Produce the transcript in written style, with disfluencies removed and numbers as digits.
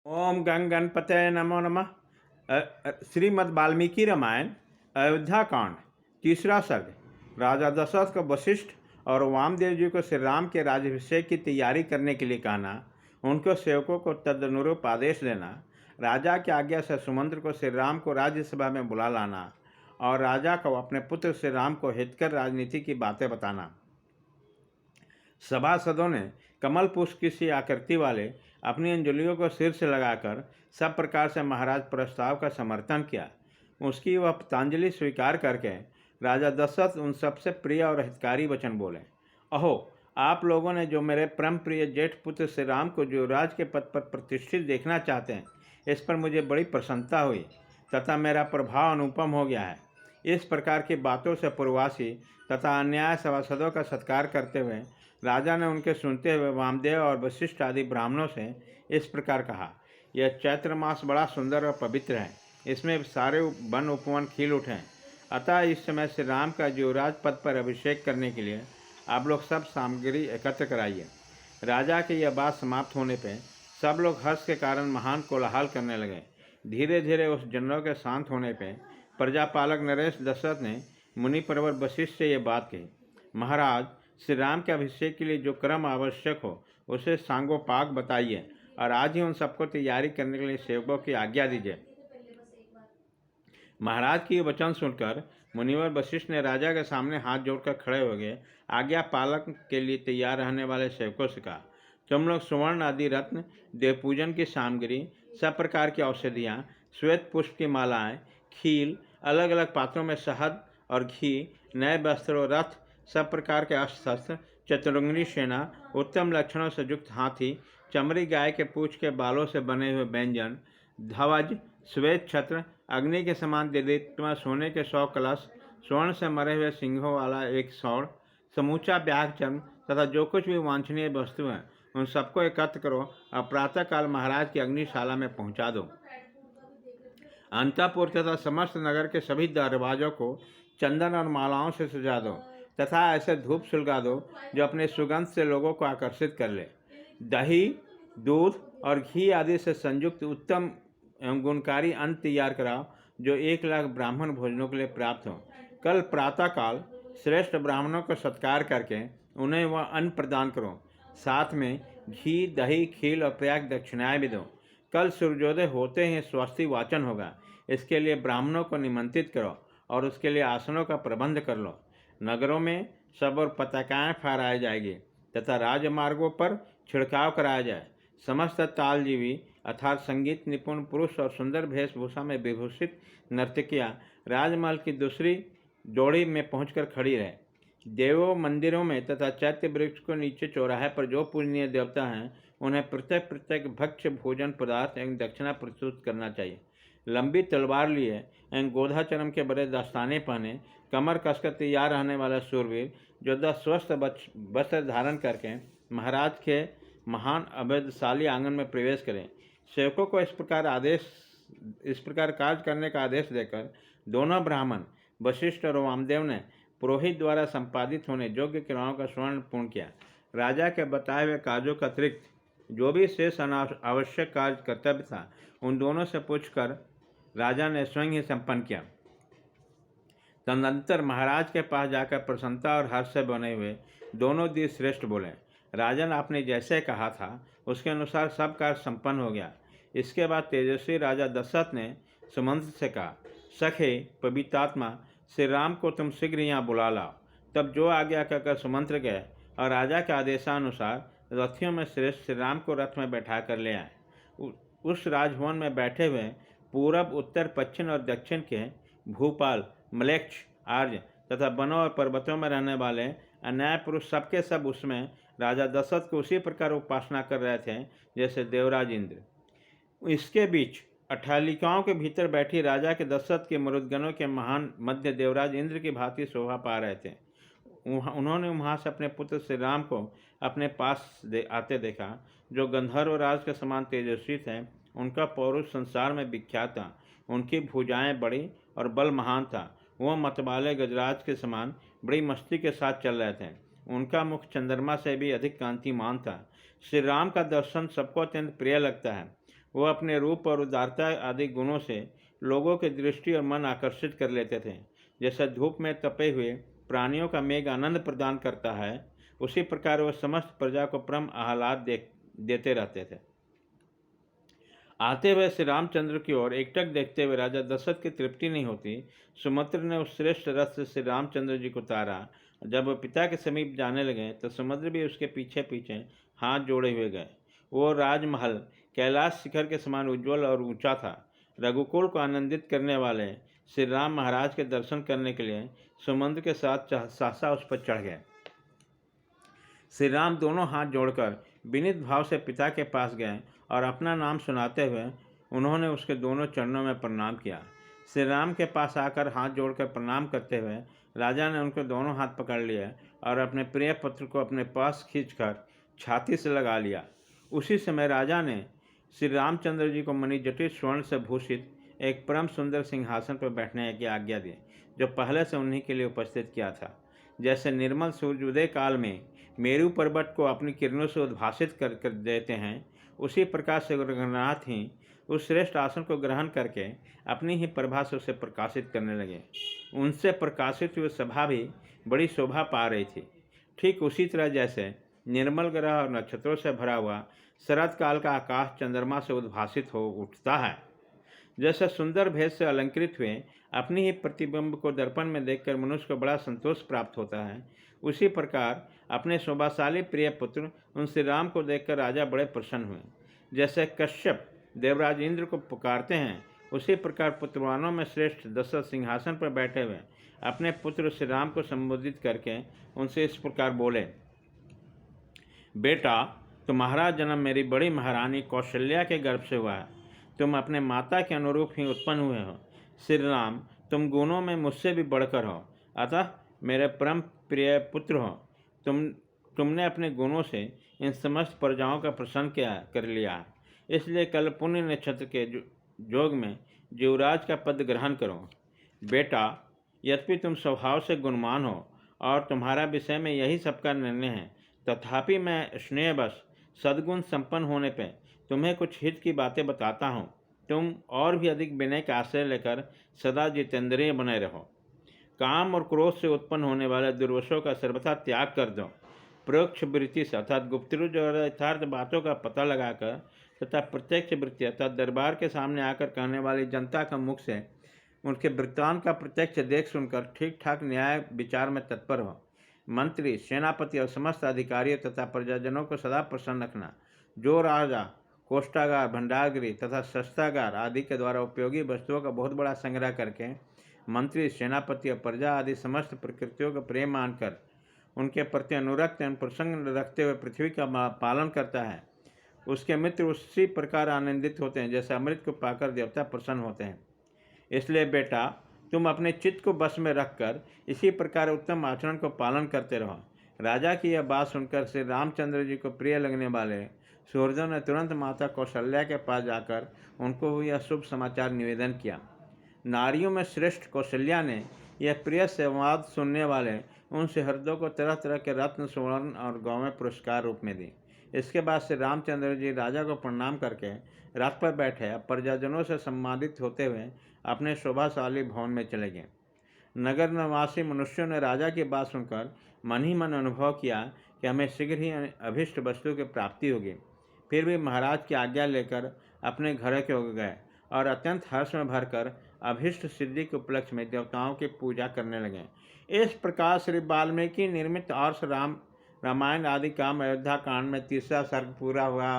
ओम गंग गणपतये नमो नमः। श्रीमद् वाल्मीकि रामायण अयोध्या कांड तीसरा सर्ग। राजा दशरथ को वशिष्ठ और वामदेव जी को श्री राम के राज्याभिषेक की तैयारी करने के लिए कहना, उनके सेवकों को तदनुरूप आदेश देना, राजा की आज्ञा से सुमंत्र को श्री राम को राज्यसभा में बुला लाना और राजा को अपने पुत्र श्री राम को हितकर राजनीति की बातें बताना। सभासदों ने कमल पुष्प की सी आकृति वाले अपनी अंजलियों को सिर से लगाकर सब प्रकार से महाराज प्रस्ताव का समर्थन किया। उसकी वह पतंजलि स्वीकार करके राजा दशरथ उन सबसे प्रिय और हितकारी वचन बोले। अहो, आप लोगों ने जो मेरे परम प्रिय जेठ पुत्र श्री राम को युवराज के पद पर प्रतिष्ठित देखना चाहते हैं, इस पर मुझे बड़ी प्रसन्नता हुई तथा मेरा प्रभाव अनुपम हो गया है। इस प्रकार की बातों से पूर्ववासी तथा अन्याय सभासदों का सत्कार करते हुए राजा ने उनके सुनते हुए वामदेव और वशिष्ठ आदि ब्राह्मणों से इस प्रकार कहा। यह चैत्र मास बड़ा सुंदर और पवित्र है, इसमें सारे वन उपवन खिल उठे हैं। अतः इस समय श्री राम का युवराज पद पर अभिषेक करने के लिए आप लोग सब सामग्री एकत्र कराइए। राजा की यह बात समाप्त होने पर सब लोग हर्ष के कारण महान कोलाहल करने लगे। धीरे धीरे उस जनों के शांत होने पर प्रजापालक नरेश दशरथ ने मुनि परवर वशिष्ठ से ये बात कही। महाराज, श्री राम के अभिषेक के लिए जो क्रम आवश्यक हो उसे सांगोपांग बताइए और आज ही उन सबको तैयारी करने के लिए सेवकों की आज्ञा दीजिए। महाराज की वचन सुनकर मुनिवर वशिष्ठ ने राजा के सामने हाथ जोड़कर खड़े हो गए। आज्ञा पालक के लिए तैयार रहने वाले सेवकों से कहा, तुम लोग सुवर्ण आदि रत्न, देवपूजन की सामग्री, सब प्रकार की औषधियाँ, श्वेत पुष्प की मालाएं, खील, अलग अलग पात्रों में शहद और घी, नए वस्त्र और रथ, सब प्रकार के अस्त्र शस्त्र, चतुरंगी सेना, उत्तम लक्षणों से युक्त हाथी, चमड़ी गाय के पूंछ के बालों से बने हुए व्यंजन, ध्वज, श्वेत छत्र, अग्नि के समान दीप्तिमय सोने के 100 कलश, स्वर्ण से मरे हुए सिंहों वाला एक सौड़, समूचा ब्याग चर्म तथा जो कुछ भी वांछनीय वस्तु है उन सबको एकत्र करो और प्रातःकाल महाराज की अग्निशाला में पहुंचा दो। अंतःपुर तथा समस्त नगर के सभी दरवाजों को चंदन और मालाओं से सजा दो तथा ऐसे धूप सुलगा दो जो अपने सुगंध से लोगों को आकर्षित कर ले। दही, दूध और घी आदि से संयुक्त उत्तम एवं गुणकारी अन्न तैयार कराओ जो 1,00,000 ब्राह्मण भोजनों के लिए प्राप्त हो। कल प्रातःकाल श्रेष्ठ ब्राह्मणों को सत्कार करके उन्हें वह अन्न प्रदान करो। साथ में घी, दही, खील और पर्याप्त दक्षिणाएं भी दो। कल सूर्योदय होते ही स्वस्ति वाचन होगा। इसके लिए ब्राह्मणों को निमंत्रित करो और उसके लिए आसनों का प्रबंध कर लो। नगरों में सब और पताकाएँ फहराई जाएगी तथा राजमार्गों पर छिड़काव कराया जाए। समस्त तालजीवी अर्थात संगीत निपुण पुरुष और सुंदर वेशभूषा में विभूषित नर्तकियाँ राजमहल की दूसरी जोड़ी में पहुंचकर खड़ी रहे। देवों मंदिरों में तथा चैत्य वृक्ष को नीचे चौराहे पर जो पूजनीय देवता हैं उन्हें प्रत्येक प्रत्येक भक्ष्य भोजन पदार्थ एवं दक्षिणा प्रस्तुत करना चाहिए। लंबी तलवार लिए एवं गोधा चरम के बड़े दस्ताने पहने कमर कसकर तैयार रहने वाला सूरवीर योद्धा स्वस्थ वस्त्र धारण करके महाराज के महान अवैधशाली आंगन में प्रवेश करें। सेवकों को इस प्रकार कार्य करने का आदेश देकर दोनों ब्राह्मण वशिष्ठ और वामदेव ने पुरोहित द्वारा संपादित होने योग्य क्रियाओं का स्मरण पूर्ण किया। राजा के बताए हुए कार्यों का अतिरिक्त जो भी शेष आवश्यक कार्य कर्तव्य था उन दोनों से पूछकर राजा ने स्वयं ही संपन्न किया। तदनंतर महाराज के पास जाकर प्रसन्नता और हर्ष से बने हुए दोनों दी श्रेष्ठ बोले। राजन, आपने जैसे कहा था उसके अनुसार सब कार्य संपन्न हो गया। इसके बाद तेजस्वी राजा दशरथ ने सुमंत्र से कहा, सखे पवित्रात्मा, श्री राम को तुम शीघ्र यहाँ बुला लाओ। तब जो आज्ञा कहकर सुमंत्र गए और राजा के आदेशानुसार रथियों में श्रेष्ठ श्री राम को रथ में बैठा कर ले आए। उस राजभवन में बैठे हुए पूरब, उत्तर, पश्चिम और दक्षिण के भूपाल, म्लेच्छ, आर्य तथा वनों और पर्वतों में रहने वाले अन्याय पुरुष सबके सब उसमें राजा दशरथ को उसी प्रकार उपासना कर रहे थे जैसे देवराज इंद्र। इसके बीच अट्ठालिकाओं के भीतर बैठी राजा के दशरथ के मरुदगणों के महान मध्य देवराज इंद्र की भांति शोभा पा रहे थे। उन्होंने वहाँ से अपने पुत्र श्री राम को अपने पास आते देखा, जो गंधर्व राज के समान तेजस्वी थे। उनका पौरुष संसार में विख्यात था। उनकी भुजाएं बड़ी और बल महान था। वह मतवाले गजराज के समान बड़ी मस्ती के साथ चल रहे थे। उनका मुख चंद्रमा से भी अधिक कांतिमान था। श्री राम का दर्शन सबको अत्यंत प्रिय लगता है। वो अपने रूप और उदारता आदि गुणों से लोगों की दृष्टि और मन आकर्षित कर लेते थे। जैसे धूप में तपे हुए प्राणियों का मेघ आनंद प्रदान करता है, उसी प्रकार वह समस्त प्रजा को परम आह्लाद देते रहते थे। आते हुए श्री रामचंद्र की ओर एकटक देखते हुए राजा दशरथ की तृप्ति नहीं होती। सुमंत्र ने उस श्रेष्ठ रथ से श्री रामचंद्र जी को उतारा। जब वह पिता के समीप जाने लगे तो सुमंत्र भी उसके पीछे पीछे हाथ जोड़े हुए गए। वो राजमहल कैलाश शिखर के समान उज्ज्वल और ऊंचा था। रघुकुल को आनंदित करने वाले श्री राम महाराज के दर्शन करने के लिए सुमंत्र के साथ सहसा उस पर चढ़ गए। श्री राम दोनों हाथ जोड़कर विनीत भाव से पिता के पास गए और अपना नाम सुनाते हुए उन्होंने उसके दोनों चरणों में प्रणाम किया। श्री राम के पास आकर हाथ जोड़कर प्रणाम करते हुए राजा ने उनके दोनों हाथ पकड़ लिए और अपने प्रिय पुत्र को अपने पास खींचकर छाती से लगा लिया। उसी समय राजा ने श्री रामचंद्र जी को मणिजटित स्वर्ण से भूषित एक परम सुंदर सिंहासन पर बैठने की आज्ञा दी, जो पहले से उन्हीं के लिए उपस्थित किया था। जैसे निर्मल सूर्य उदय काल में मेरु पर्वत को अपनी किरणों से उद्भासित कर देते हैं, उसी प्रकार से रघुनाथ ही उस श्रेष्ठ आसन को ग्रहण करके अपनी ही प्रभा से उसे प्रकाशित करने लगे। उनसे प्रकाशित हुई सभा भी बड़ी शोभा पा रही थी। ठीक उसी तरह जैसे निर्मल ग्रह और नक्षत्रों से भरा हुआ शरद काल का आकाश चंद्रमा से उद्भासित हो उठता है। जैसे सुंदर भेद से अलंकृत हुए अपनी ही प्रतिबिंब को दर्पण में देखकर मनुष्य को बड़ा संतोष प्राप्त होता है, उसी प्रकार अपने शोभाशाली प्रिय पुत्र उन श्री राम को देखकर राजा बड़े प्रसन्न हुए। जैसे कश्यप देवराज इंद्र को पुकारते हैं, उसी प्रकार पुत्रवानों में श्रेष्ठ दशरथ सिंहासन पर बैठे हुए अपने पुत्र श्री राम को संबोधित करके उनसे इस प्रकार बोले, बेटा, तुम्हारा जन्म मेरी बड़ी महारानी कौशल्या के गर्भ से हुआ है। तुम अपने माता के अनुरूप ही उत्पन्न हुए हो। श्री राम, तुम गुणों में मुझसे भी बढ़कर हो, अतः मेरे परम प्रिय पुत्र हो। तुमने अपने गुणों से इन समस्त प्रजाओं का प्रसन्न कर लिया है। इसलिए कल पुण्य नक्षत्र के जोग में युवराज का पद ग्रहण करो। बेटा, यद्यपि तुम स्वभाव से गुणवान हो और तुम्हारा विषय में यही सबका निर्णय है, तथापि मैं स्नेहवश सद्गुण संपन्न होने पर तुम्हें कुछ हित की बातें बताता हूँ। तुम और भी अधिक विनय का आश्रय लेकर सदा जितेंद्रिय बने रहो। काम और क्रोध से उत्पन्न होने वाले दुर्वशों का सर्वथा त्याग कर दो। परोक्ष वृत्ति से अर्थात गुप्तरूप और यथार्थ बातों का पता लगाकर तथा प्रत्यक्ष वृत्ति अर्थात दरबार के सामने आकर कहने वाली जनता का मुख से उनके वृत्तांत का प्रत्यक्ष देख सुनकर ठीक ठाक न्याय विचार में तत्पर हो। मंत्री, सेनापति और समस्त अधिकारियों तथा प्रजाजनों को सदा प्रसन्न रखना। जो राजा कोष्ठागार, भंडारगृह तथा शस्त्रागार आदि के द्वारा उपयोगी वस्तुओं का बहुत बड़ा संग्रह करके मंत्री, सेनापति और प्रजा आदि समस्त प्रकृतियों का प्रेम मानकर उनके प्रति अनुरक्त एवं प्रसंग रखते हुए पृथ्वी का पालन करता है, उसके मित्र उसी प्रकार आनंदित होते हैं जैसे अमृत को पाकर देवता प्रसन्न होते हैं। इसलिए बेटा, तुम अपने चित्त को बस में रखकर इसी प्रकार उत्तम आचरण को पालन करते रहो। राजा की यह बात सुनकर श्री रामचंद्र जी को प्रिय लगने वाले सूर्यदेव ने तुरंत माता कौशल्या के पास जाकर उनको यह शुभ समाचार निवेदन किया। नारियों में श्रेष्ठ कौशल्या ने यह प्रिय संवाद सुनने वाले उन सहृदयों को तरह तरह के रत्न, स्वर्ण और गौवें पुरस्कार रूप में दी। इसके बाद श्री रामचंद्र जी राजा को प्रणाम करके रथ पर बैठे प्रजाजनों से सम्मानित होते हुए अपने शोभाशाली भवन में चले गए। नगर निवासी मनुष्यों ने राजा की बात सुनकर मन ही मन अनुभव किया कि हमें शीघ्र ही अभिष्ट वस्तु की प्राप्ति होगी। फिर भी महाराज की आज्ञा लेकर अपने घर के हो गए और अत्यंत हर्ष में भरकर अभिष्ट सिद्धि के उपलक्ष्य में देवताओं की पूजा करने लगे। इस प्रकार श्री वाल्मीकि निर्मित और रामायण आदि काम अयोध्या कांड में तीसरा सर्ग पूरा हुआ।